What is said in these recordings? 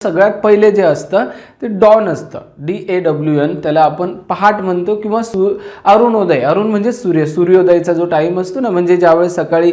सगळ्यात पहिले जे असतं ते डॉन असतं, DAWN, त्याला आपण पहाट म्हणतो किंवा अरुणोदय. अरुण म्हणजे सूर्योदयाचा जो टाईम असतो ना, म्हणजे ज्यावेळेस सकाळी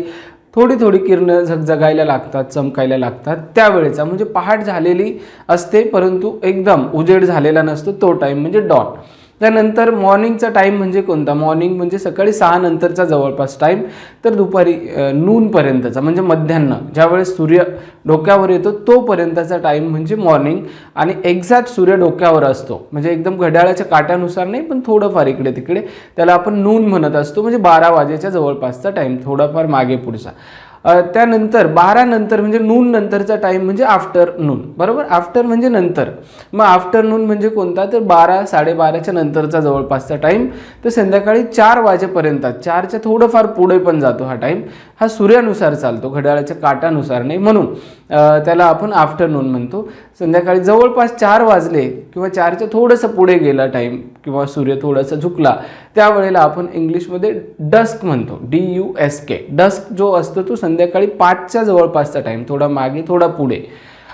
थोडी थोडी किरणं झगझगायला लागतात, चमकायला लागतात, त्यावेळेचा म्हणजे पहाट झालेली असते परंतु एकदम उजेड झालेला नसतो, तो टाईम म्हणजे डॉन. त्यानंतर मॉर्निंगचा टाईम म्हणजे कोणता? मॉर्निंग म्हणजे सकाळी 6 नंतरचा जवळपास टाईम, तर दुपारी नूनपर्यंतचा म्हणजे मध्यान्ह, ज्यावेळेस सूर्य डोक्यावर येतो तोपर्यंतचा टाईम म्हणजे मॉर्निंग. आणि एक्झॅक्ट सूर्य डोक्यावर असतो म्हणजे एकदम घड्याळाच्या काट्यानुसार नाही पण थोडंफार इकडे तिकडे, त्याला आपण नून म्हणत असतो, म्हणजे 12 वाजेच्या जवळपासचा टाईम, थोडाफार मागे पुढचा. त्यानंतर 12 नंतर म्हणजे नून नंतरचा टाईम म्हणजे आफ्टरनून, बरोबर. आफ्टर म्हणजे नंतर, मग आफ्टरनून म्हणजे कोणता? तर 12 12:30च्या नंतरचा जवळपासचा टाईम, तर संध्याकाळी 4 वाजेपर्यंत, 4च्या थोडंफार पुढे पण जातो हा टाईम. हा सूर्यानुसार चालतो, घड्याळाच्या काटानुसार नाही, म्हणून त्याला आपण आफ्टरनून म्हणतो. संध्याकाळी जवळपास 4 वाजले किंवा 4च्या थोडंसं पुढे गेला टाईम किंवा सूर्य थोडासा झुकला, त्यावेळेला आपण इंग्लिशमध्ये डस्क म्हणतो, DUSK. डस्क जो असतो तो संध्याकाळी 5च्या जवळपासचा टाईम, थोडा मागे थोडा पुढे.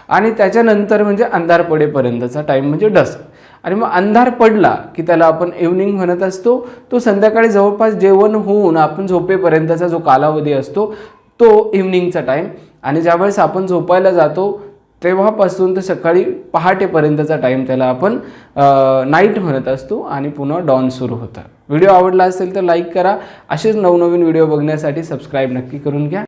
आणि त्याच्यानंतर म्हणजे अंधार पडेपर्यंतचा टाईम म्हणजे डस्क. आणि मग अंधार पडला की त्याला आपण इव्हनिंग म्हणत असतो. तो संध्याकाळी जवळपास जेवण होऊन आपण झोपेपर्यंतचा जो कालावधी असतो तो इव्हनिंगचा टाईम. आणि ज्यावेळेस आपण झोपायला जातो तेव्हापासून तर सकाळी पहाटेपर्यंतचा टाईम त्याला आपण नाईट म्हणत असतो आणि पुन्हा डॉन सुरू होतं. व्हिडिओ आवडला असेल तर लाईक करा. असेच नवनवीन व्हिडिओ बघण्यासाठी सबस्क्राईब नक्की करून घ्या.